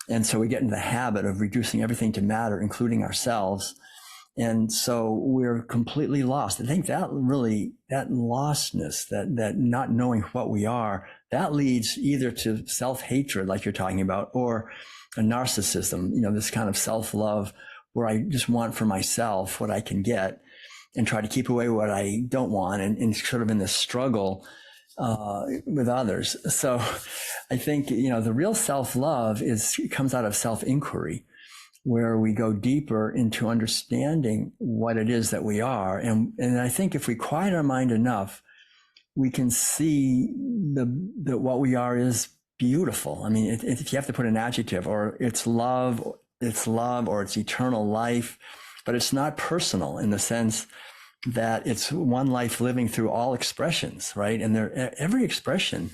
And so we get into the habit of reducing everything to matter, including ourselves. And so we're completely lost. I think that lostness, that not knowing what we are, that leads either to self-hatred, like you're talking about, or a narcissism, this kind of self-love where I just want for myself what I can get and try to keep away what I don't want, and sort of in this struggle with others. So I think, the real self-love comes out of self-inquiry, where we go deeper into understanding what it is that we are. And I think if we quiet our mind enough, we can see that what we are is beautiful. I mean, if you have to put an adjective, or it's love, or it's eternal life, but it's not personal in the sense that it's one life living through all expressions, right? And every expression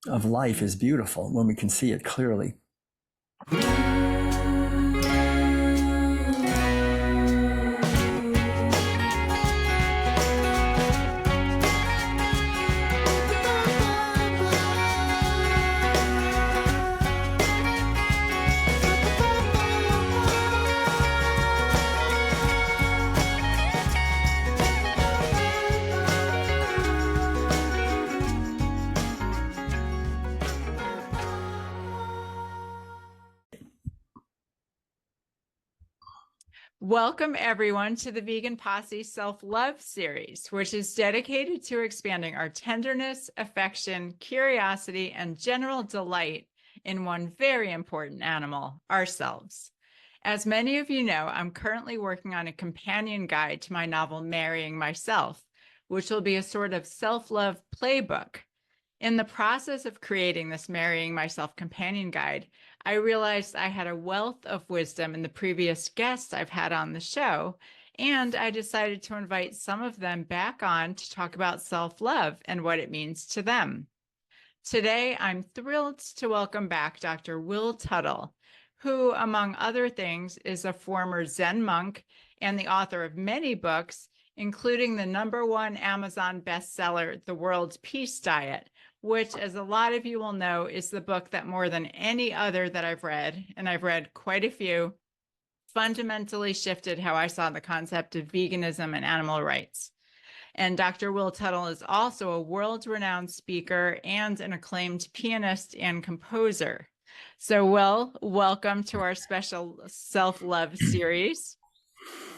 of life is beautiful when we can see it clearly. Welcome, everyone, to the Vegan Posse Self-Love series, which is dedicated to expanding our tenderness, affection, curiosity, and general delight in one very important animal, ourselves. As many of you know, I'm currently working on a companion guide to my novel, Marrying Myself, which will be a sort of self-love playbook. In the process of creating this Marrying Myself companion guide, I realized I had a wealth of wisdom in the previous guests I've had on the show, and I decided to invite some of them back on to talk about self-love and what it means to them. Today, I'm thrilled to welcome back Dr. Will Tuttle, who, among other things, is a former Zen monk and the author of many books, including the #1 Amazon bestseller, The World's Peace Diet, which, as a lot of you will know, is the book that more than any other that I've read, and I've read quite a few, fundamentally shifted how I saw the concept of veganism and animal rights. And Dr. Will Tuttle is also a world-renowned speaker and an acclaimed pianist and composer. So, Will, welcome to our special self-love series.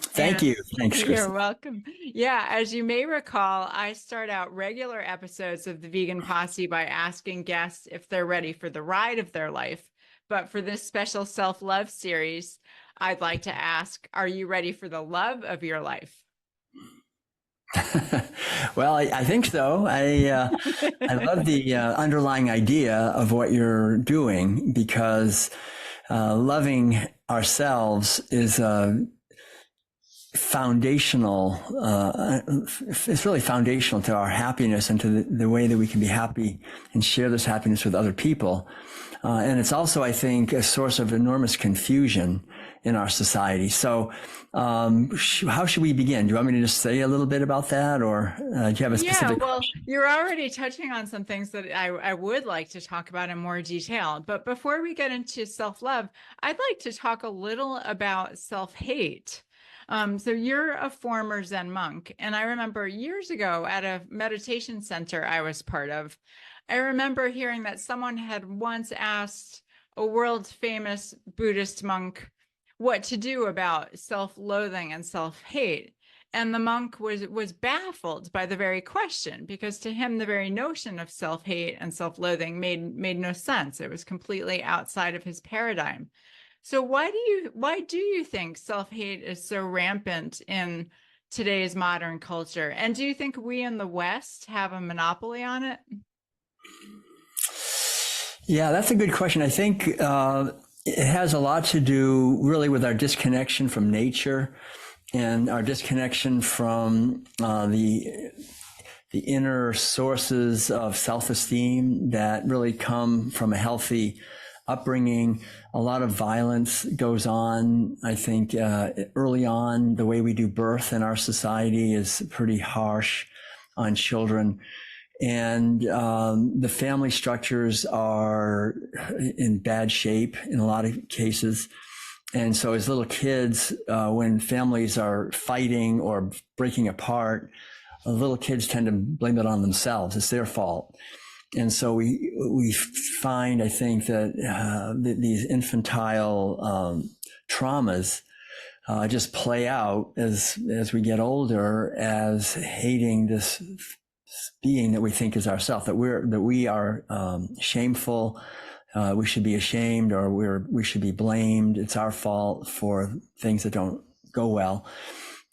Thank you. Thanks, Chris. You're welcome. Yeah, as you may recall, I start out regular episodes of the Vegan Posse by asking guests if they're ready for the ride of their life. But for this special self-love series, I'd like to ask, are you ready for the love of your life? Well, I think so. I love the underlying idea of what you're doing, because loving ourselves is foundational. It's really foundational to our happiness and to the way that we can be happy and share this happiness with other people. And it's also, I think, a source of enormous confusion in our society. So how should we begin? Do you want me to just say a little bit about that, or do you have a specific question? You're already touching on some things that I would like to talk about in more detail. But before we get into self-love, I'd like to talk a little about self-hate. So you're a former Zen monk, and I remember years ago at a meditation center I was part of, I remember hearing that someone had once asked a world famous Buddhist monk what to do about self-loathing and self-hate. And the monk was baffled by the very question, because to him, the very notion of self-hate and self-loathing made no sense. It was completely outside of his paradigm. So why do you think self-hate is so rampant in today's modern culture? And do you think we in the West have a monopoly on it? Yeah, that's a good question. I think it has a lot to do really with our disconnection from nature and our disconnection from the inner sources of self-esteem that really come from a healthy upbringing. A lot of violence goes on. I think early on, the way we do birth in our society is pretty harsh on children. And the family structures are in bad shape in a lot of cases. And so as little kids, when families are fighting or breaking apart, little kids tend to blame it on themselves. It's their fault. And so we find, I think, that these infantile traumas just play out as we get older, as hating this being that we think is ourself, that we are shameful. We should be ashamed, or we should be blamed. It's our fault for things that don't go well.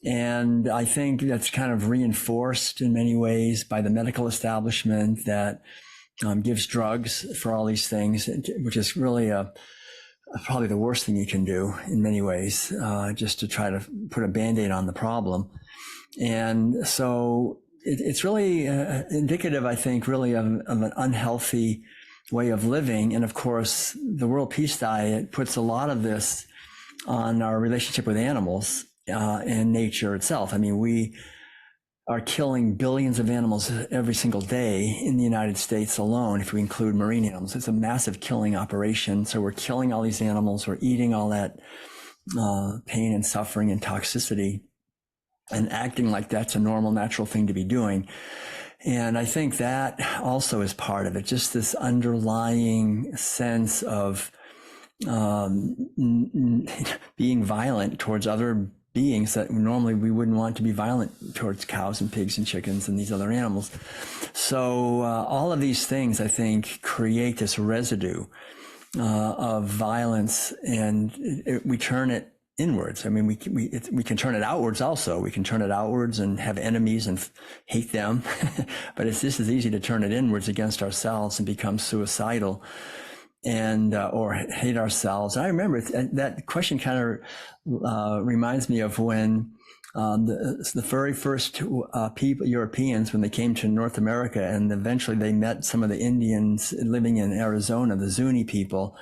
And I think that's kind of reinforced in many ways by the medical establishment that gives drugs for all these things, which is really probably the worst thing you can do in many ways, just to try to put a Band-Aid on the problem. And so it's really indicative, I think, really of an unhealthy way of living. And of course, the World Peace Diet puts a lot of this on our relationship with animals and nature itself. I mean, we are killing billions of animals every single day in the United States alone, if we include marine animals. It's a massive killing operation. So we're killing all these animals. We're eating all that pain and suffering and toxicity and acting like that's a normal, natural thing to be doing. And I think that also is part of it, just this underlying sense of being violent towards other beings that normally we wouldn't want to be violent towards, cows and pigs and chickens and these other animals. So all of these things, I think, create this residue of violence, and we turn it inwards. I mean, we can turn it outwards also. We can turn it outwards and have enemies and hate them, but it's just as easy to turn it inwards against ourselves and become suicidal and or hate ourselves. And I remember that question kind of reminds me of when the very first Europeans, when they came to North America, and eventually they met some of the Indians living in Arizona, the Zuni people,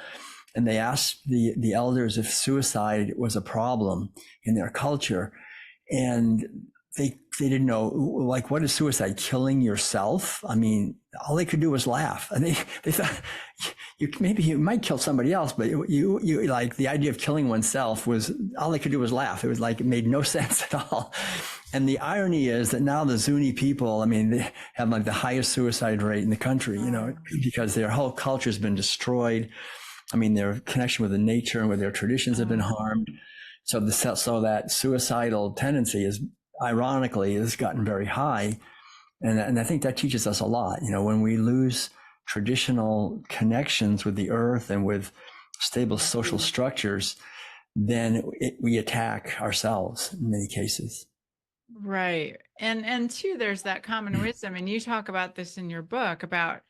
and they asked the elders if suicide was a problem in their culture, and they didn't know, like, what is suicide? Killing yourself? I mean, all they could do was laugh. And they thought, maybe you might kill somebody else, but you like, the idea of killing oneself was, all they could do was laugh. It was like, it made no sense at all. And the irony is that now the Zuni people, I mean, they have like the highest suicide rate in the country, you know, because their whole culture has been destroyed. I mean, their connection with the nature and with their traditions have been harmed. So that suicidal tendency is, ironically, has gotten very high. And I think that teaches us a lot. You know, when we lose traditional connections with the earth and with stable social structures, then we attack ourselves in many cases. Right. And too, there's that common wisdom. And you talk about this in your book about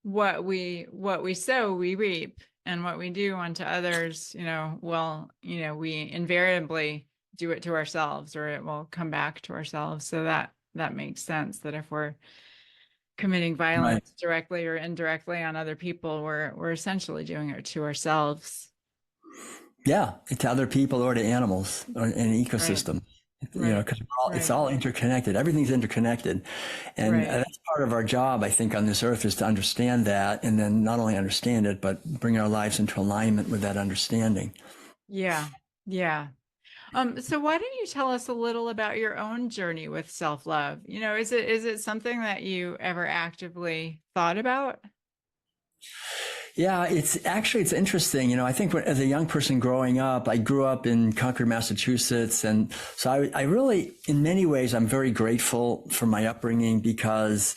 what we sow, we reap, and what we do unto others, you know, well, you know, we invariably do it to ourselves, or it will come back to ourselves. So that makes sense, that if we're committing violence directly or indirectly on other people, we're essentially doing it to ourselves. Yeah, to other people or to animals or an ecosystem. Right. You know, because it's all interconnected. Everything's interconnected. And that's part of our job, I think, on this earth, is to understand that, and then not only understand it, but bring our lives into alignment with that understanding. Yeah. Yeah. So why don't you tell us a little about your own journey with self-love? You know, is it something that you ever actively thought about? Yeah, it's interesting. You know, I think as a young person growing up, I grew up in Concord, Massachusetts. And so I really, in many ways, I'm very grateful for my upbringing, because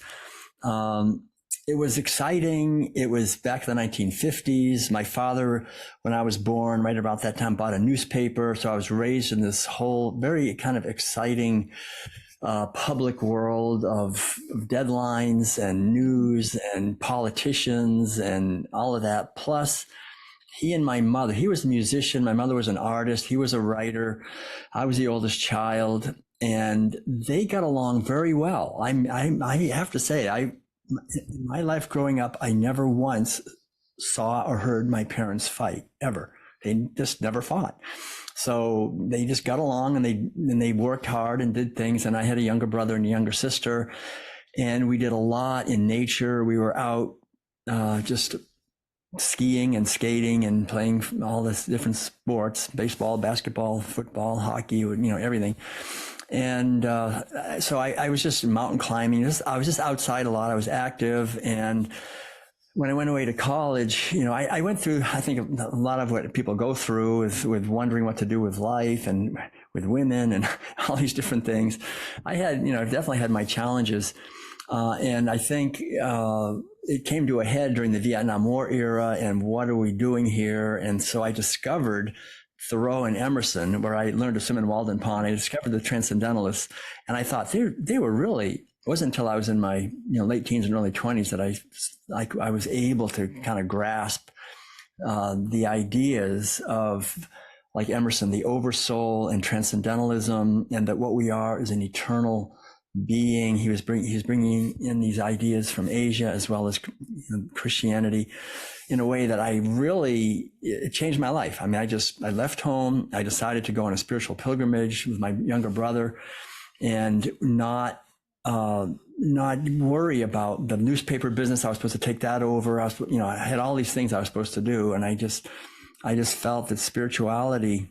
it was exciting. It was back in the 1950s. My father, when I was born, right about that time, bought a newspaper. So I was raised in this whole very kind of exciting public world of deadlines and news and politicians and all of that. Plus, he and my mother, he was a musician. My mother was an artist. He was a writer. I was the oldest child, and they got along very well. I have to say, in my life growing up, I never once saw or heard my parents fight, ever. They just never fought. So they just got along, and they worked hard and did things. And I had a younger brother and a younger sister. And we did a lot in nature. We were out just skiing and skating and playing all this different sports, baseball, basketball, football, hockey, everything. And so I was just mountain climbing. I was just outside a lot. I was active. And when I went away to college, I went through, I think, a lot of what people go through with wondering what to do with life and with women and all these different things. I had, I've definitely had my challenges. And I think it came to a head during the Vietnam War era, and what are we doing here? And so I discovered Thoreau and Emerson, where I learned to swim in Walden Pond. I discovered the Transcendentalists, and I thought they were really, it wasn't until I was in my late teens and early 20s that I was able to kind of grasp the ideas of, like Emerson, the oversoul and transcendentalism, and that what we are is an eternal being. He's bringing in these ideas from Asia as well as Christianity in a way that it changed my life. I mean, I left home. I decided to go on a spiritual pilgrimage with my younger brother and not worry about the newspaper business. I was supposed to take that over. I had all these things I was supposed to do. And I just felt that spirituality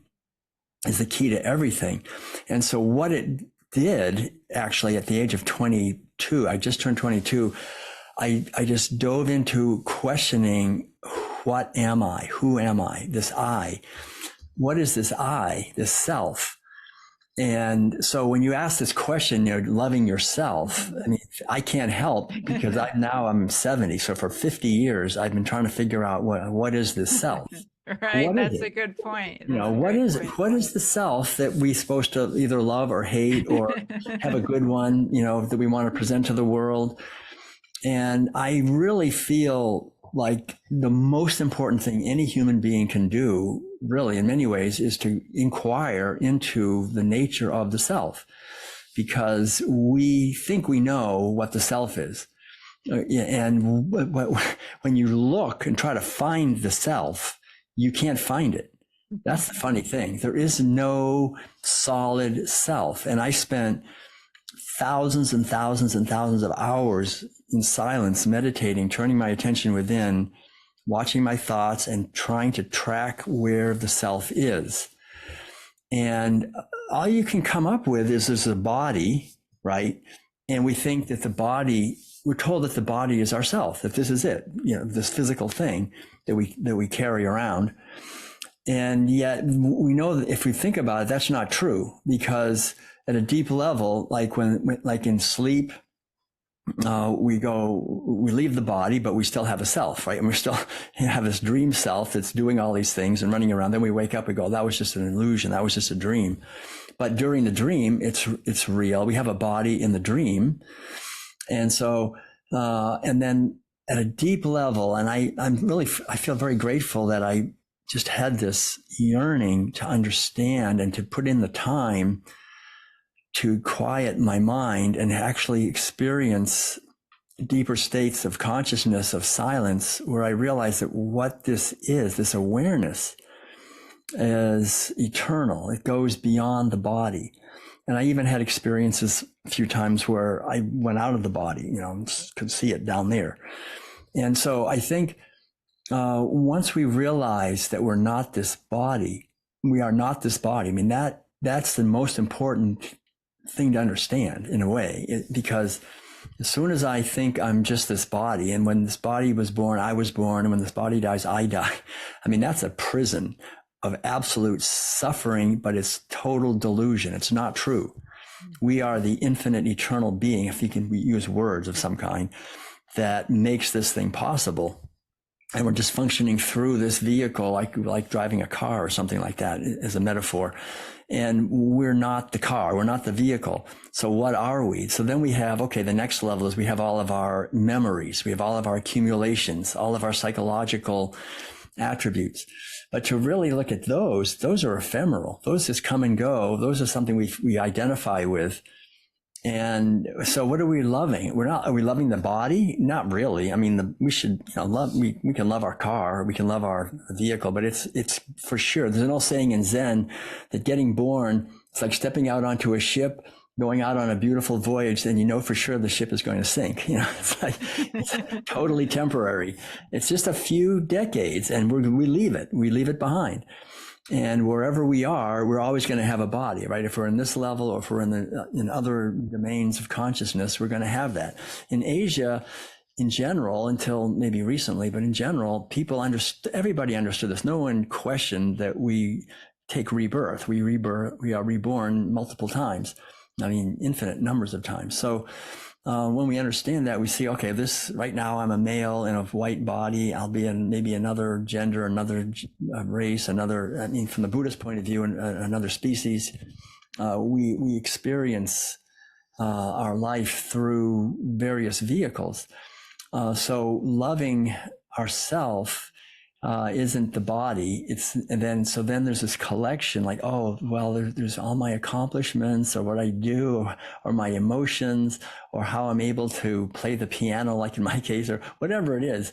is the key to everything. And so what it did, actually, at the age of 22, I just turned 22, I just dove into questioning, what am I? Who am I? This I. What is this I, this self? And so when you ask this question, loving yourself, I mean, I can't help, because I'm 70. So for 50 years, I've been trying to figure out what is this self? Right. That's a good point. What is the self that we're supposed to either love or hate or have a good one, that we want to present to the world? And I really feel like the most important thing any human being can do, really, in many ways, is to inquire into the nature of the self, because we think we know what the self is. And when you look and try to find the self, you can't find it. That's the funny thing. There is no solid self. And I spent thousands and thousands and thousands of hours in silence, meditating, turning my attention within, watching my thoughts and trying to track where the self is. And all you can come up with is there's a body, right? And we think that we're told that the body is ourself, that this is it, this physical thing that we carry around. And yet we know that if we think about it, that's not true, because at a deep level, like like in sleep, we leave the body, but we still have a self, right? And we still have this dream self that's doing all these things and running around. Then we wake up, we go, that was just an illusion. That was just a dream. But during the dream, it's real. We have a body in the dream. And so, and then at a deep level, and I feel very grateful that I just had this yearning to understand and to put in the time to quiet my mind and actually experience deeper states of consciousness, of silence, where I realized that what this is, this awareness, is eternal. It goes beyond the body. And I even had experiences a few times where I went out of the body, could see it down there. And so I think once we realize that we're not this body, we are not this body. I mean, that's the most important thing to understand in a way, because as soon as I think I'm just this body, and when this body was born, I was born, and when this body dies, I die. I mean, that's a prison of absolute suffering, but it's total delusion. It's not true. We are the infinite eternal being, if you can use words of some kind, that makes this thing possible. And we're just functioning through this vehicle, like driving a car or something like that, as a metaphor. And we're not the car, we're not the vehicle. So what are we? So then we have, the next level is we have all of our memories, we have all of our accumulations, all of our psychological attributes. But to really look at those are ephemeral. Those just come and go. Those are something we identify with. And so what are we loving? Are we loving the body? Not really. I mean, we should we can love our car, we can love our vehicle, but it's for sure. There's an old saying in Zen that getting born, it's like stepping out onto a ship going out on a beautiful voyage, and you know for sure the ship is going to sink. It's like it's totally temporary. It's just a few decades, and we leave it behind. And wherever we are, we're always going to have a body, right? If we're in this level, or if we're in other domains of consciousness, we're going to have that. In Asia, in general, until maybe recently, but in general, everybody understood this. No one questioned that we take rebirth. We are reborn multiple times. I mean, infinite numbers of times. So when we understand that, we see, okay, this right now I'm a male in a white body. I'll be in maybe another gender, another race, from the Buddhist point of view, another species. We experience our life through various vehicles. So loving ourself isn't the body. Then there's this collection, like, oh, well, there's all my accomplishments, or what I do, or my emotions, or how I'm able to play the piano, like in my case, or whatever it is.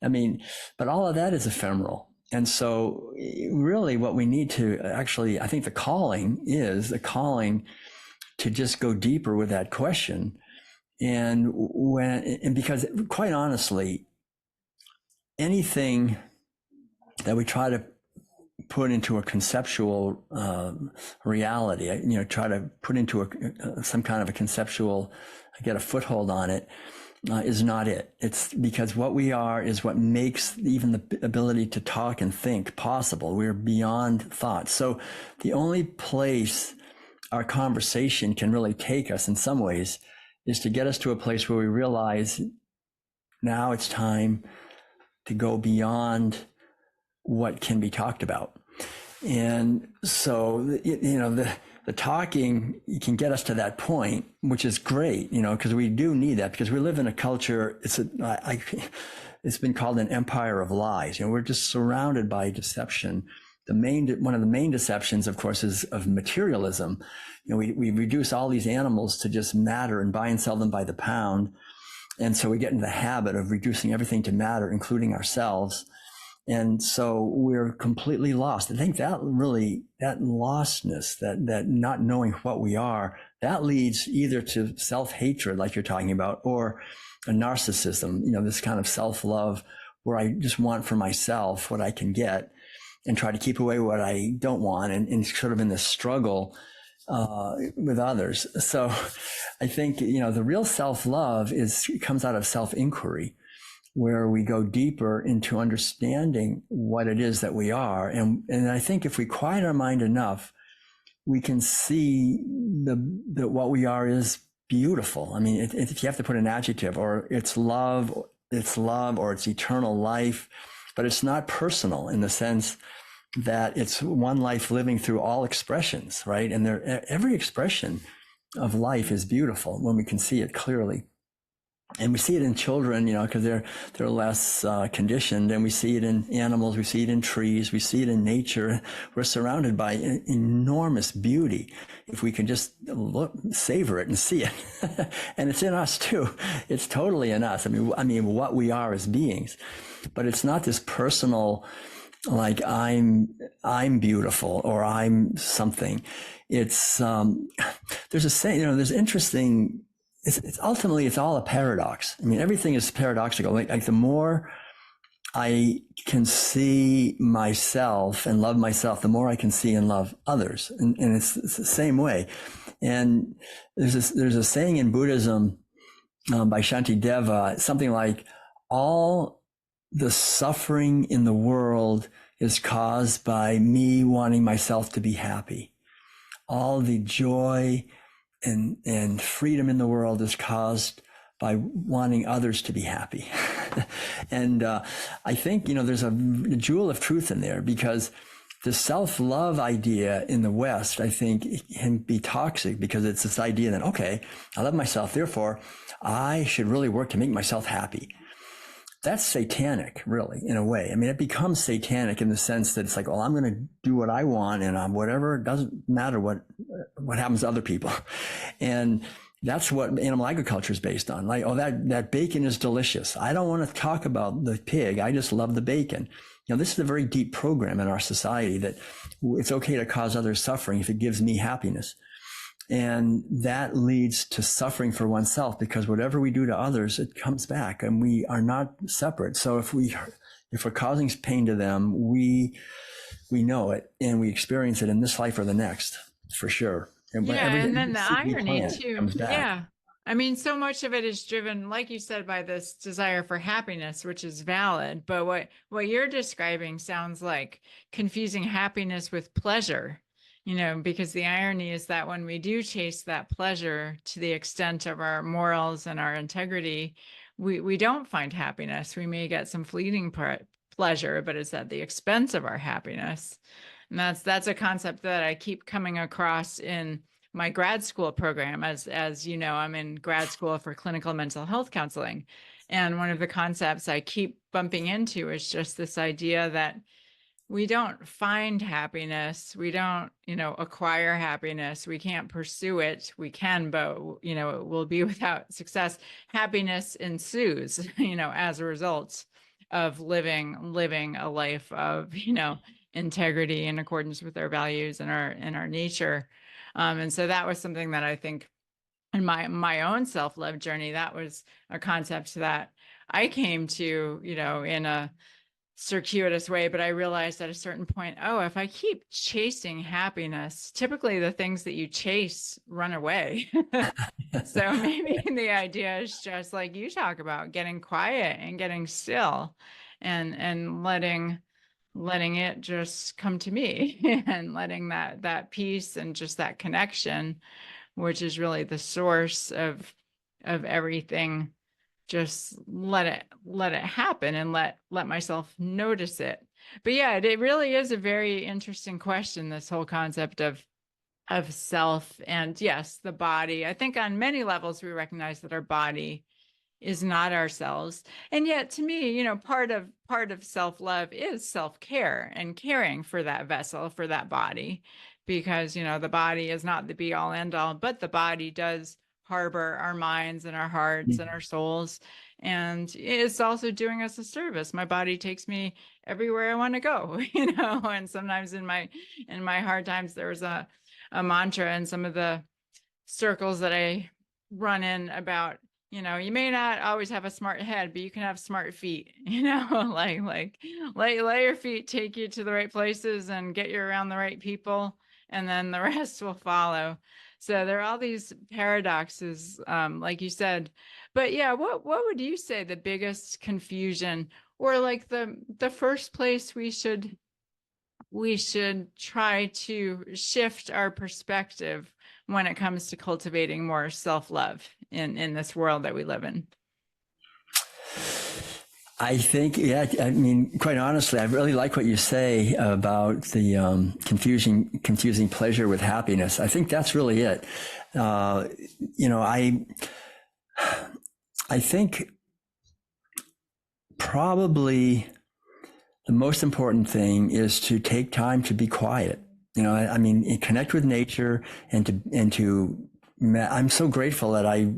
I mean, but all of that is ephemeral. And so really what we need to actually, I think the calling to just go deeper with that question. And because quite honestly, anything that we try to put into a conceptual reality, try to put into some kind of a conceptual, get a foothold on it, is not it. It's because what we are is what makes even the ability to talk and think possible. We're beyond thought. So the only place our conversation can really take us in some ways is to get us to a place where we realize now it's time to go beyond what can be talked about. And so, the talking, you can get us to that point, which is great, because we do need that, because we live in a culture, it's been called an empire of lies. We're just surrounded by deception. One of the main deceptions, of course, is of materialism. We reduce all these animals to just matter and buy and sell them by the pound. And so we get into the habit of reducing everything to matter, including ourselves. And so we're completely lost. I think that lostness, that not knowing what we are, that leads either to self-hatred, like you're talking about, or a narcissism, this kind of self-love where I just want for myself what I can get and try to keep away what I don't want, and sort of in this struggle with others. So I think, the real self-love comes out of self-inquiry, where we go deeper into understanding what it is that we are. And I think if we quiet our mind enough, we can see that what we are is beautiful. I mean, if you have to put an adjective, or it's love, or it's eternal life, but it's not personal in the sense that it's one life living through all expressions, right? And every expression of life is beautiful when we can see it clearly. And we see it in children, because they're less conditioned, and we see it in animals, we see it in trees, we see it in nature. We're surrounded by enormous beauty if we can just savor it and see it. And it's in us too. It's totally in us. I mean, what we are as beings, but it's not this personal, like I'm beautiful or I'm something. It's there's a saying, there's interesting. It's ultimately, it's all a paradox. I mean, everything is paradoxical. Like the more I can see myself and love myself, the more I can see and love others. And it's the same way. And there's a saying in Buddhism by Shantideva, something like, all the suffering in the world is caused by me wanting myself to be happy. All the joy and freedom in the world is caused by wanting others to be happy. And I think, there's a jewel of truth in there, because the self-love idea in the West, I think, can be toxic, because it's this idea that, okay, I love myself, therefore I should really work to make myself happy. That's satanic, really, in a way. I mean, it becomes satanic in the sense that it's like, well, I'm going to do what I want, and whatever, it doesn't matter what happens to other people. And that's what animal agriculture is based on. Like, oh, that bacon is delicious. I don't want to talk about the pig. I just love the bacon. This is a very deep program in our society, that it's okay to cause others suffering if it gives me happiness. And that leads to suffering for oneself, because whatever we do to others, it comes back, and we are not separate. So if we're causing pain to them, we know it and we experience it in this life or the next, for sure. And Yeah, and then the irony too. comes back. Yeah. I mean, so much of it is driven, like you said, by this desire for happiness, which is valid. But what you're describing sounds like confusing happiness with pleasure, because the irony is that when we do chase that pleasure to the extent of our morals and our integrity, we don't find happiness. We may get some fleeting pleasure, but it's at the expense of our happiness. And that's a concept that I keep coming across in my grad school program. As you know, I'm in grad school for clinical mental health counseling. And one of the concepts I keep bumping into is just this idea that we don't find happiness. We don't, acquire happiness. We can't pursue it. We can, but, it will be without success. Happiness ensues, as a result of living a life of, integrity in accordance with our values and our nature. And so that was something that I think in my own self-love journey, that was a concept that I came to, in a circuitous way, but I realized at a certain point, if I keep chasing happiness, typically the things that you chase run away. So maybe the idea is just like you talk about, getting quiet and getting still and letting it just come to me and letting that peace and just that connection, which is really the source of everything, just let it happen and let myself notice it. But yeah, it really is a very interesting question, this whole concept of self. And yes, the body. I think on many levels we recognize that our body is not ourselves. And yet to me, part of self-love is self-care and caring for that vessel, for that body, because, the body is not the be all end all, but the body does harbor our minds and our hearts and our souls. And it's also doing us a service. My body takes me everywhere I want to go, and sometimes in my hard times, there's a mantra in some of the circles that I run in about, you may not always have a smart head, but you can have smart feet, like let your feet take you to the right places and get you around the right people, and then the rest will follow. So there are all these paradoxes, like you said. But yeah, what would you say the biggest confusion, or like the first place we should try to shift our perspective when it comes to cultivating more self-love in this world that we live in? I think, I mean, quite honestly, I really like what you say about the confusing pleasure with happiness. I think that's really it. I think probably the most important thing is to take time to be quiet. I mean, connect with nature and to I'm so grateful that I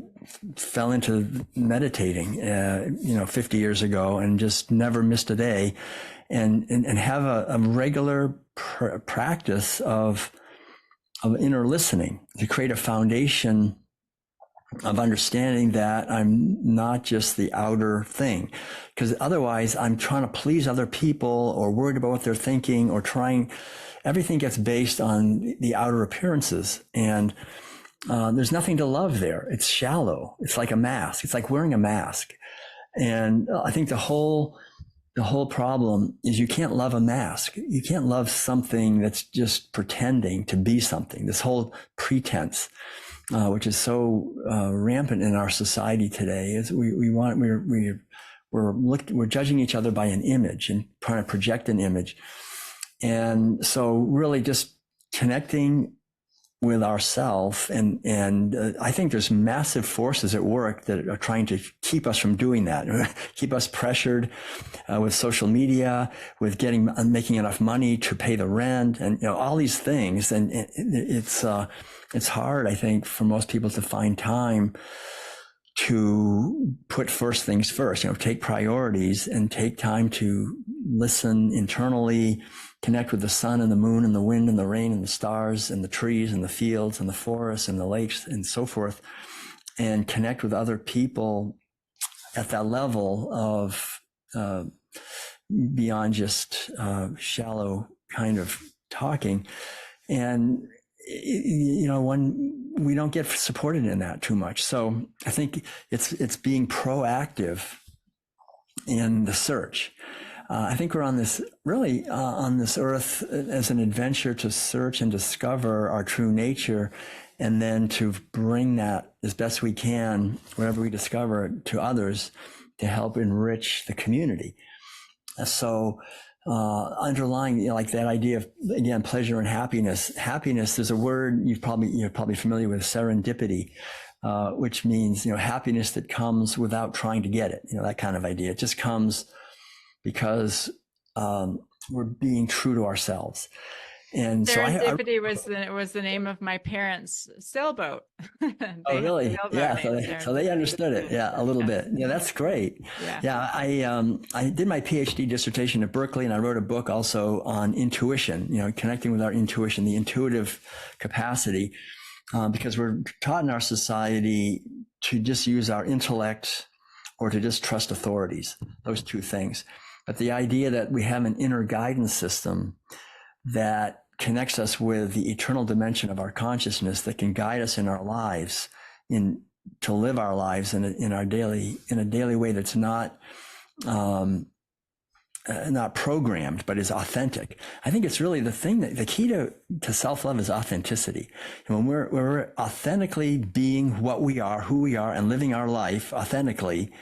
fell into meditating, 50 years ago, and just never missed a day, and have a regular practice of inner listening to create a foundation of understanding that I'm not just the outer thing, because otherwise I'm trying to please other people or worried about what they're thinking or everything gets based on the outer appearances, and there's nothing to love there. It's shallow. It's like a mask. It's like wearing a mask. And I think the whole problem is you can't love a mask. You can't love something that's just pretending to be something. This whole pretense, which is so rampant in our society today, is we're judging each other by an image and trying to project an image. And so really just connecting with ourself, and I think there's massive forces at work that are trying to keep us from doing that, keep us pressured with social media, with making enough money to pay the rent, and all these things. And it's hard, I think, for most people to find time to put first things first. Take priorities and take time to listen internally connect with the sun and the moon and the wind and the rain and the stars and the trees and the fields and the forests and the lakes and so forth, and connect with other people at that level of beyond just shallow kind of talking. And when we don't get supported in that too much. So I think it's being proactive in the search. I think we're on this earth as an adventure to search and discover our true nature, and then to bring that as best we can, whatever we discover, to others to help enrich the community. So underlying, like that idea of, again, pleasure and happiness. Happiness, there's a word you're probably familiar with, serendipity, which means, happiness that comes without trying to get it, that kind of idea. It just comes because we're being true to ourselves. And serendipity was the name of my parents' sailboat. Oh, really? Yeah. So they understood it. Yeah, a little bit. Yeah, that's great. Yeah. I did my Ph.D. dissertation at Berkeley, and I wrote a book also on intuition, connecting with our intuition, the intuitive capacity, because we're taught in our society to just use our intellect or to just trust authorities, those two things. But the idea that we have an inner guidance system that connects us with the eternal dimension of our consciousness that can guide us in our lives, to live our lives in a daily way that's not programmed, but is authentic. I think it's really the key to self-love is authenticity. And when we're authentically being what we are, who we are, and living our life authentically,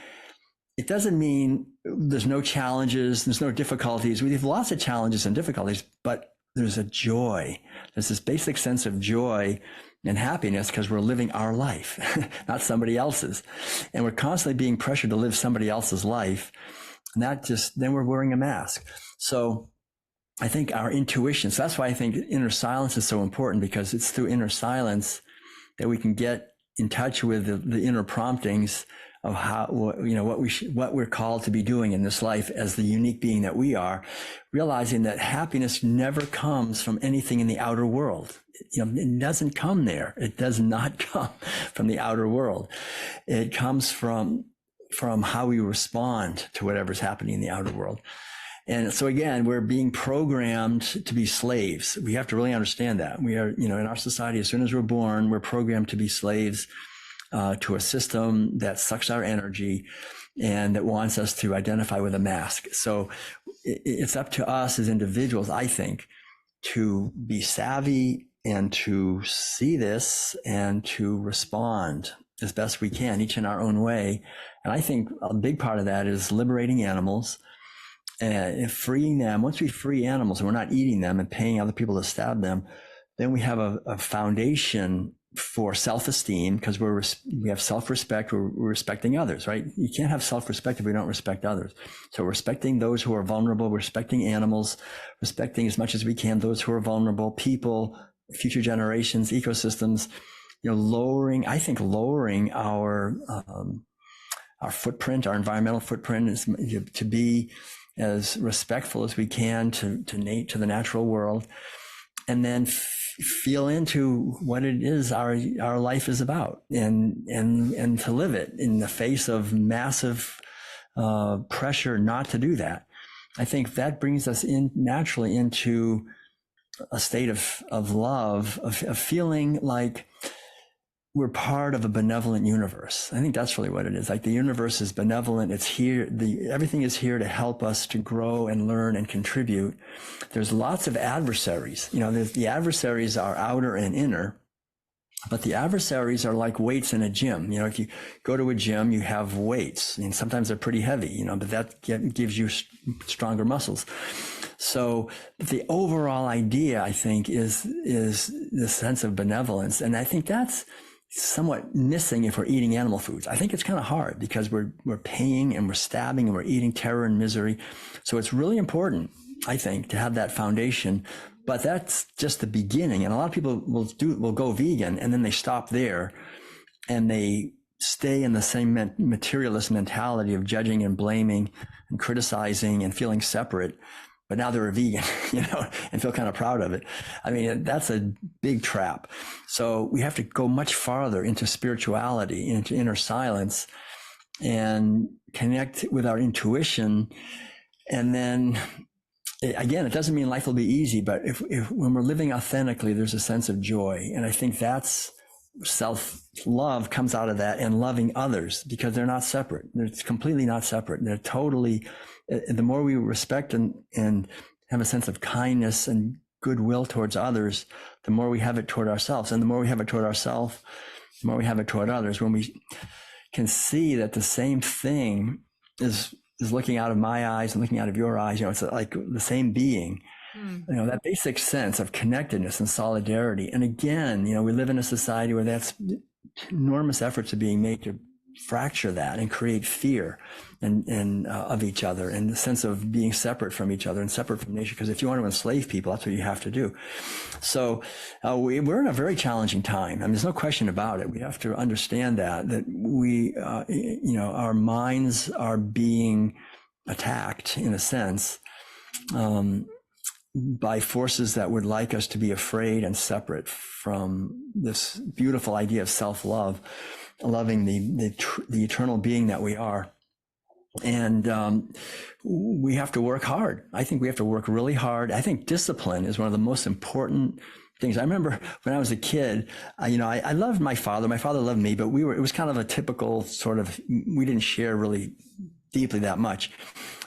it doesn't mean there's no challenges, there's no difficulties. We have lots of challenges and difficulties, but there's a joy. There's this basic sense of joy and happiness because we're living our life, not somebody else's. And we're constantly being pressured to live somebody else's life. And then we're wearing a mask. So I think our intuition, so that's why I think inner silence is so important, because it's through inner silence that we can get in touch with the inner promptings of what we're called to be doing in this life as the unique being that we are, realizing that happiness never comes from anything in the outer world. It doesn't come there. It does not come from the outer world. It comes from how we respond to whatever's happening in the outer world. And so again, we're being programmed to be slaves. We have to really understand that. We are, in our society, as soon as we're born, we're programmed to be slaves to a system that sucks our energy and that wants us to identify with a mask. So it's up to us as individuals, I think, to be savvy and to see this and to respond as best we can, each in our own way. And I think a big part of that is liberating animals and freeing them. Once we free animals and we're not eating them and paying other people to stab them, then we have a foundation for self-esteem, because we have self-respect. We're respecting others, right? You can't have self-respect if we don't respect others. So respecting those who are vulnerable, respecting animals, respecting as much as we can those who are vulnerable, people, future generations, ecosystems, lowering our footprint, our environmental footprint, is to be as respectful as we can to the natural world, and then feel into what it is our life is about, and to live it in the face of massive pressure not to do that. I think that brings us naturally into a state of love, of feeling like we're part of a benevolent universe. I think that's really what it is. Like, the universe is benevolent. It's here. Everything is here to help us to grow and learn and contribute. There's lots of adversaries. The adversaries are outer and inner, but the adversaries are like weights in a gym. If you go to a gym, you have weights, and sometimes they're pretty heavy, but that gives you stronger muscles. So the overall idea, I think, is the sense of benevolence. And I think that's somewhat missing if we're eating animal foods. I think it's kind of hard because we're paying and we're stabbing and we're eating terror and misery. So it's really important, I think, to have that foundation. But that's just the beginning. And a lot of people will go vegan, and then they stop there and they stay in the same materialist mentality of judging and blaming and criticizing and feeling separate. but now they're a vegan, and feel kind of proud of it. I mean, that's a big trap. So we have to go much farther into spirituality, into inner silence, and connect with our intuition. And then again, it doesn't mean life will be easy, but if when we're living authentically, there's a sense of joy. And I think that's self-love comes out of that, and loving others, because they're not separate. They're completely not separate. They're totally, the more we respect and have a sense of kindness and goodwill towards others, the more we have it toward ourselves. And the more we have it toward ourselves, the more we have it toward others. When we can see that the same thing is looking out of my eyes and looking out of your eyes, it's like the same being, that basic sense of connectedness and solidarity. And again, we live in a society where that's enormous efforts are being made to fracture that and create fear and of each other, and the sense of being separate from each other and separate from nature. Because if you want to enslave people, that's what you have to do. So we're in a very challenging time. I mean, there's no question about it. We have to understand that we, our minds are being attacked in a sense, by forces that would like us to be afraid and separate from this beautiful idea of self-love, loving the eternal being that we are. And we have to work hard. I think we have to work really hard. I think discipline is one of the most important things. I remember when I was a kid, I loved my father. My father loved me, but it was kind of a typical sort of, we didn't share really deeply that much.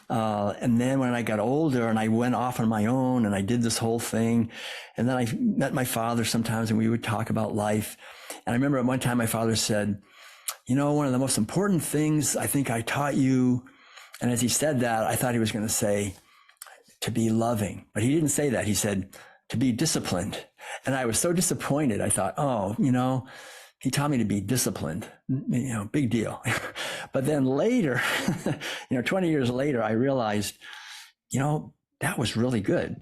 And then when I got older and I went off on my own and I did this whole thing, and then I met my father sometimes and we would talk about life. And I remember at one time my father said, one of the most important things I think I taught you. And as he said that, I thought he was going to say to be loving, but he didn't say that. He said to be disciplined. And I was so disappointed. I thought, he taught me to be disciplined, big deal. But then later, 20 years later, I realized, that was really good.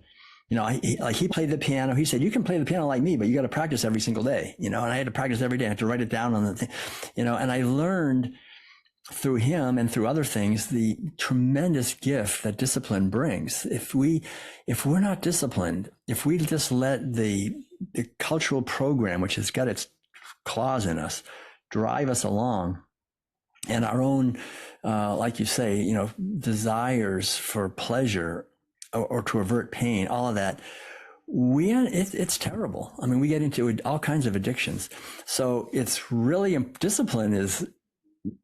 He played the piano. He said, you can play the piano like me, but you got to practice every single day, and I had to practice every day. I had to write it down on the thing, and I learned through him and through other things, the tremendous gift that discipline brings. If we're not disciplined, if we just let the cultural program, which has got its claws in us, drive us along, and our own, like you say, desires for pleasure or to avert pain, all of that, it's terrible. I mean, we get into all kinds of addictions. So it's really, discipline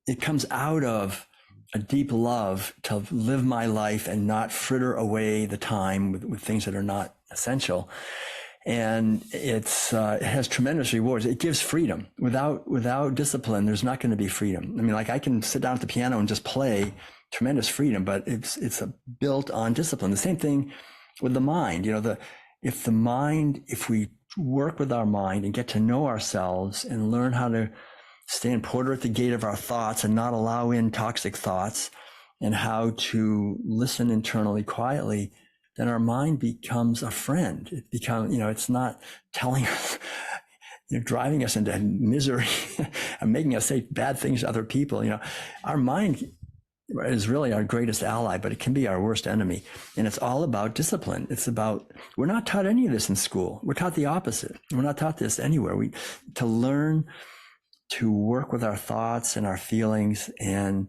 it comes out of a deep love to live my life and not fritter away the time with things that are not essential. And it has tremendous rewards. It gives freedom. Without discipline, there's not going to be freedom. I mean, like I can sit down at the piano and just play, tremendous freedom, but it's built on discipline. The same thing with the mind. If we work with our mind and get to know ourselves and learn how to stand porter at the gate of our thoughts and not allow in toxic thoughts, and how to listen internally quietly, then our mind becomes a friend. It becomes, it's not telling us, driving us into misery and making us say bad things to other people. Our mind is really our greatest ally, but it can be our worst enemy. And it's all about discipline. We're not taught any of this in school. We're taught the opposite. We're not taught this anywhere. To learn to work with our thoughts and our feelings, and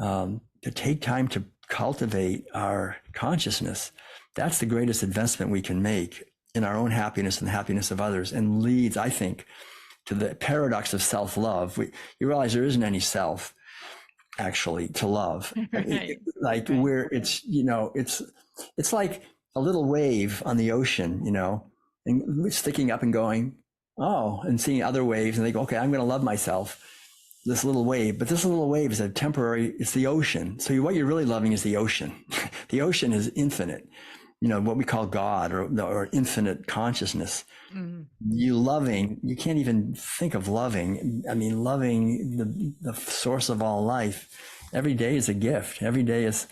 to take time to cultivate our consciousness. That's the greatest investment we can make in our own happiness and the happiness of others, and leads, I think, to the paradox of self-love. You realize there isn't any self actually to love. Right. Where it's like a little wave on the ocean, and sticking up and going, and seeing other waves, and they go, okay, I'm going to love myself, this little wave. But this little wave is it's the ocean. So what you're really loving is the ocean. The ocean is infinite, what we call God or infinite consciousness. Mm-hmm. You can't even think of loving. I mean, loving the source of all life. Every day is a gift. Every day is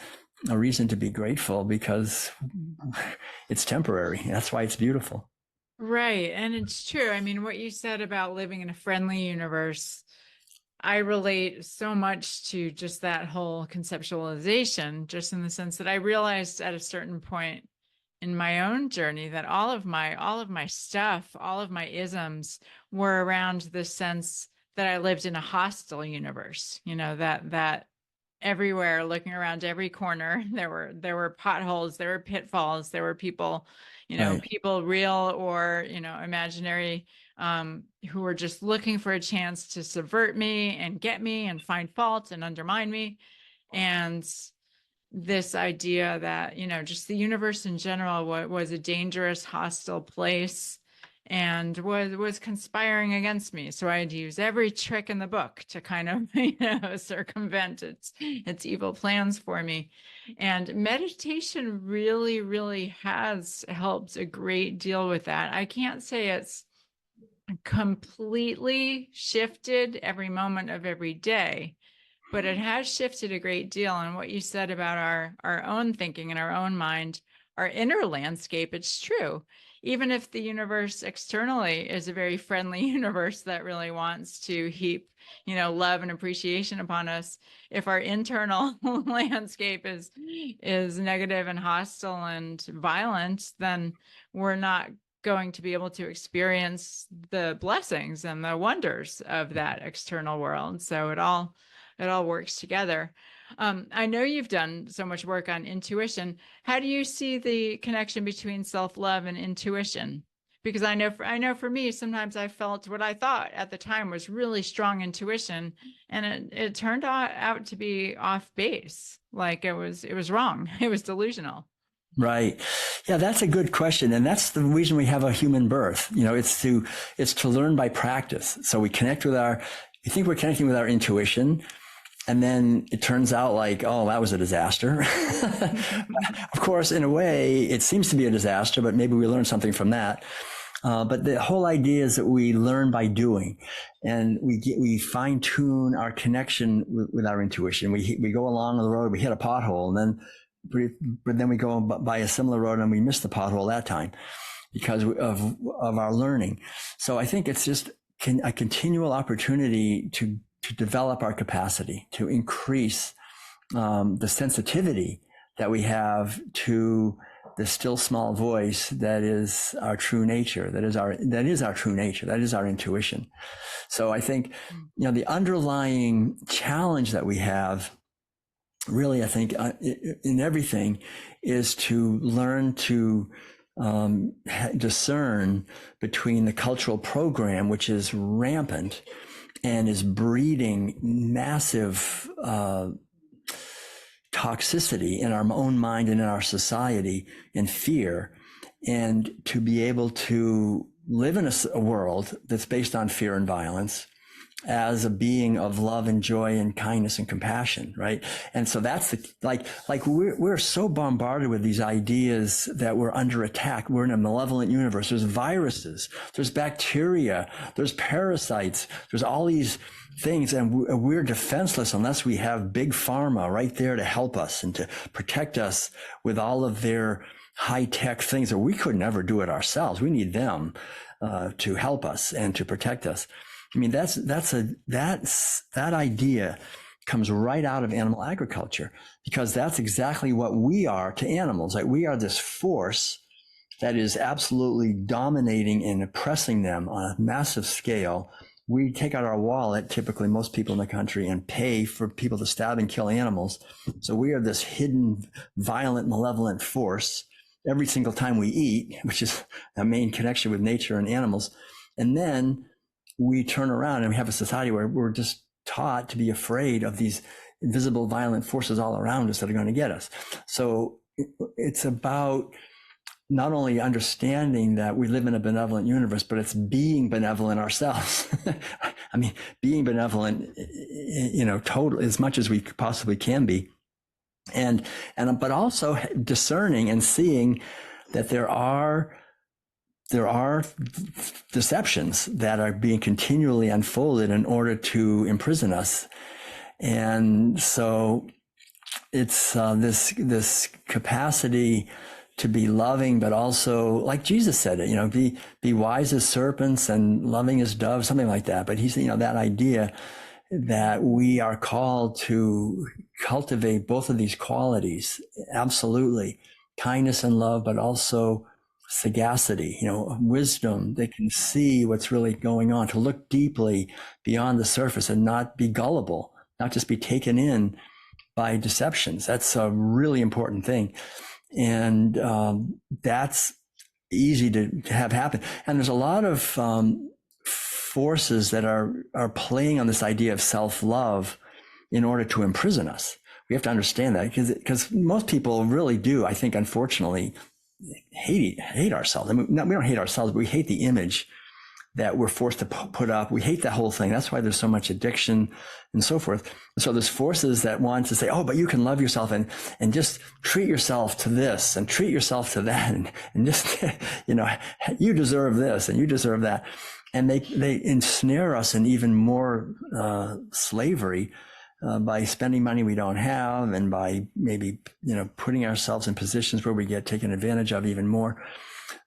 a reason to be grateful, because it's temporary. That's why it's beautiful. Right. And it's true. I mean, what you said about living in a friendly universe, I relate so much to just that whole conceptualization, just in the sense that I realized at a certain point in my own journey that all of my stuff, all of my isms were around the sense that I lived in a hostile universe, that everywhere, looking around every corner, there were potholes, there were pitfalls, there were people, Right. people real or, imaginary, who were just looking for a chance to subvert me and get me and find fault and undermine me. And this idea that, just the universe in general was a dangerous, hostile place and was conspiring against me. So I had to use every trick in the book to kind of, circumvent its evil plans for me. And meditation really, really has helped a great deal with that. I can't say it's completely shifted every moment of every day, but it has shifted a great deal. And what you said about our own thinking and our own mind, our inner landscape, it's true. Even if the universe externally is a very friendly universe that really wants to heap, love and appreciation upon us, if our internal landscape is negative and hostile and violent, then we're not going to be able to experience the blessings and the wonders of that external world. So it all works together. I know you've done so much work on intuition. How do you see the connection between self-love and intuition? Because I know for me, sometimes I felt what I thought at the time was really strong intuition, and it turned out to be off base. Like it was wrong. It was delusional. Right. Yeah, that's a good question. And that's the reason we have a human birth. It's to learn by practice. So we think we're connecting with our intuition. And then it turns out like, oh, that was a disaster. Of course, in a way, it seems to be a disaster, but maybe we learned something from that. But the whole idea is that we learn by doing, and we fine tune our connection with our intuition. We go along the road, we hit a pothole, and then we go by a similar road and we miss the pothole that time because of our learning. So I think it's just a continual opportunity to develop our capacity, to increase the sensitivity that we have to the still small voice that is our true nature, that is our true nature, that is our intuition. So I think, the underlying challenge that we have really, I think, in everything is to learn to discern between the cultural program, which is rampant and is breeding massive toxicity in our own mind and in our society, and fear, and to be able to live in a world that's based on fear and violence as a being of love and joy and kindness and compassion, right? And so that's we're so bombarded with these ideas that we're under attack. We're in a malevolent universe. There's viruses, there's bacteria, there's parasites, there's all these things, and we're defenseless unless we have big pharma right there to help us and to protect us with all of their high-tech things that we could never do it ourselves. We need them to help us and to protect us. I mean, that idea comes right out of animal agriculture, because that's exactly what we are to animals. Like, we are this force that is absolutely dominating and oppressing them on a massive scale. We take out our wallet, typically most people in the country, and pay for people to stab and kill animals. So we are this hidden, violent, malevolent force every single time we eat, which is a main connection with nature and animals. And then we turn around and we have a society where we're just taught to be afraid of these invisible, violent forces all around us that are going to get us. So it's about not only understanding that we live in a benevolent universe, but it's being benevolent ourselves. I mean, being benevolent, totally, as much as we possibly can be. But also discerning and seeing that there are deceptions that are being continually unfolded in order to imprison us. And so it's this capacity to be loving, but also, like Jesus said it, be wise as serpents and loving as doves, something like that. But he's, that idea that we are called to cultivate both of these qualities. Absolutely. Kindness and love, but also sagacity, wisdom that can see what's really going on, to look deeply beyond the surface and not be gullible, not just be taken in by deceptions. That's a really important thing. And that's easy to have happen. And there's a lot of forces that are playing on this idea of self-love in order to imprison us. We have to understand that, because most people really do, I think, unfortunately, hate ourselves. I mean, we don't hate ourselves, but we hate the image that we're forced to put up. We hate that whole thing. That's why there's so much addiction and so forth. And so there's forces that want to say, oh, but you can love yourself and just treat yourself to this and treat yourself to that. And just, you deserve this and you deserve that. And they ensnare us in even more slavery by spending money we don't have, and by maybe, putting ourselves in positions where we get taken advantage of even more.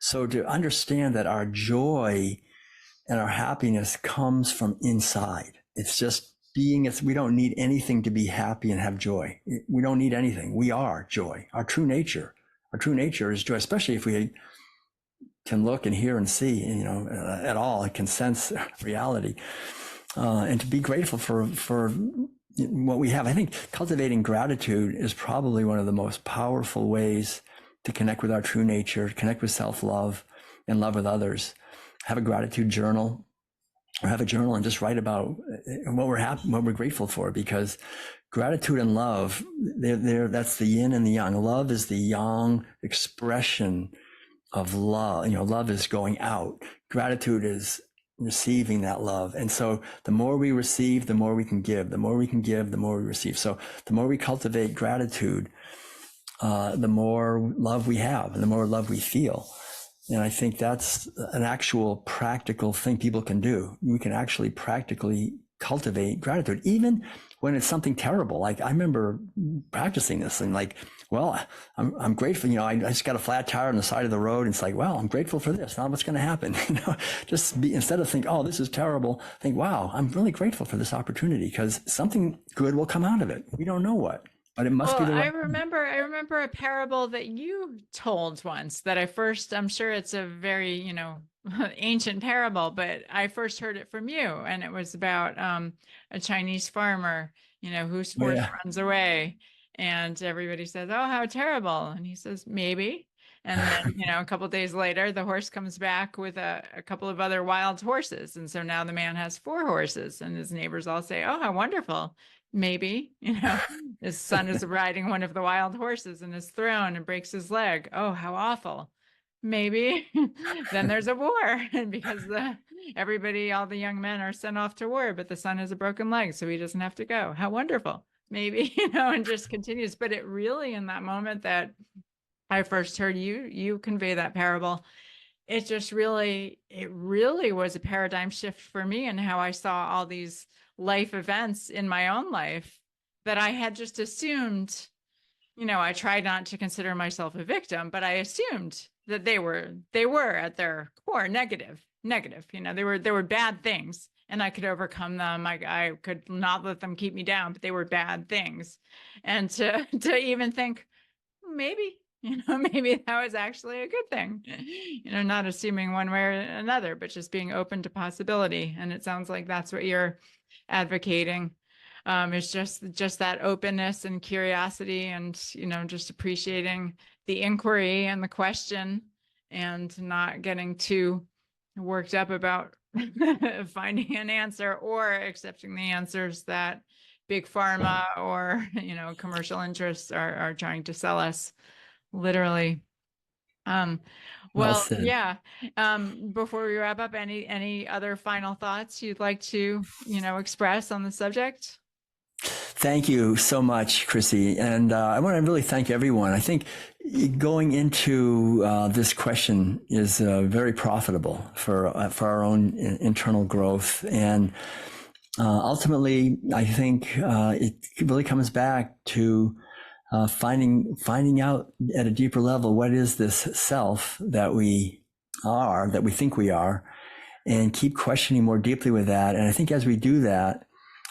So to understand that our joy and our happiness comes from inside. It's just being, we don't need anything to be happy and have joy. We don't need anything. We are joy. Our true nature is joy, especially if we can look and hear and see, at all, and can sense reality. And to be grateful for what we have. I think cultivating gratitude is probably one of the most powerful ways to connect with our true nature, connect with self-love and love with others. Have a gratitude journal, or have a journal and just write about what we're happy, what we're grateful for, because gratitude and love, that's the yin and the yang. Love is the yang expression of love. Love is going out. Gratitude is receiving that love. And so the more we receive, the more we can give. The more we can give, the more we receive. So the more we cultivate gratitude, the more love we have and the more love we feel. And I think that's an actual practical thing people can do. We can actually practically cultivate gratitude, even when it's something terrible. Like, I remember practicing this and I'm grateful. I just got a flat tire on the side of the road. And it's like, well, I'm grateful for this. Now what's going to happen? Instead of think, oh, this is terrible, think, wow, I'm really grateful for this opportunity, because something good will come out of it. We don't know what. But it must be the right. I remember a parable that you told once that I'm sure it's a very, ancient parable, but I first heard it from you. And it was about a Chinese farmer, whose horse runs away. And everybody says, oh, how terrible. And he says, maybe. And then, a couple of days later, the horse comes back with a couple of other wild horses. And so now the man has 4 horses, and his neighbors all say, oh, how wonderful. Maybe, his son is riding one of the wild horses and is thrown and breaks his leg. Oh, how awful. Maybe. Then there's a war, and because all the young men are sent off to war, but the son has a broken leg, so he doesn't have to go. How wonderful. Maybe, and just continues. But it really, in that moment that I first heard you convey that parable, it really was a paradigm shift for me in how I saw all these life events in my own life that I had just assumed. I tried not to consider myself a victim, but I assumed that they were at their core negative. They were bad things, and I could overcome them. I could not let them keep me down, but they were bad things. And to even think, maybe, maybe that was actually a good thing, not assuming one way or another, but just being open to possibility. And it sounds like that's what you're advocating. It's just that openness and curiosity, and just appreciating the inquiry and the question, and not getting too worked up about finding an answer, or accepting the answers that big pharma or commercial interests are trying to sell us, literally. Well, yeah. Before we wrap up, any other final thoughts you'd like to, express on the subject? Thank you so much, Chrissy. And I want to really thank everyone. I think going into this question is very profitable for our own internal growth. And ultimately, I think it really comes back to finding out at a deeper level, what is this self that we think we are, and keep questioning more deeply with that. And I think as we do that,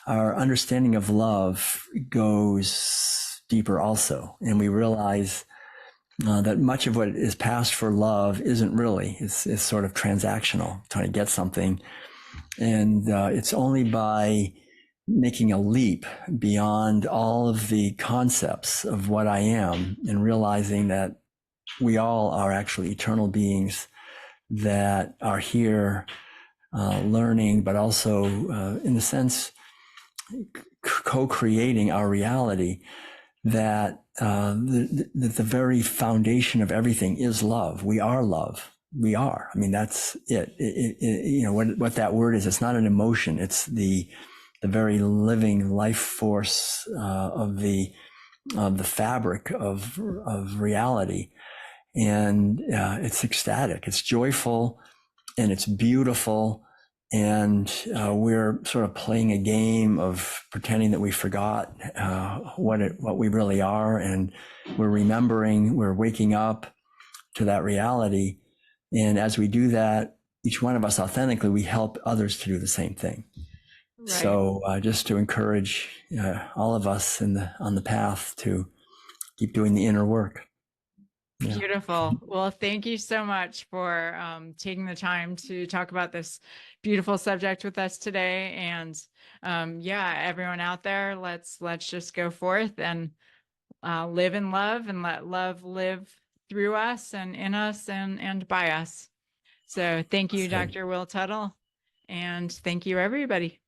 our understanding of love goes deeper also. And we realize that much of what is passed for love isn't really, it's sort of transactional, trying to get something. And it's only by making a leap beyond all of the concepts of what I am and realizing that we all are actually eternal beings that are here learning, but also, in a sense, co-creating our reality, that the very foundation of everything is love. We are love. We are. I mean, that's it. You know, what that word is, it's not an emotion. It's the very living life force of the fabric of reality. And it's ecstatic. It's joyful and it's beautiful. And we're sort of playing a game of pretending that we forgot what we really are, and we're remembering. We're waking up to that reality, and as we do that, each one of us authentically, we help others to do the same thing. Right. So just to encourage all of us on the path to keep doing the inner work. Yeah. Beautiful. Well, thank you so much for taking the time to talk about this beautiful subject with us today. And yeah, everyone out there, let's just go forth and live in love, and let love live through us and in us and by us. So thank you, Dr. Will Tuttle, and thank you, everybody.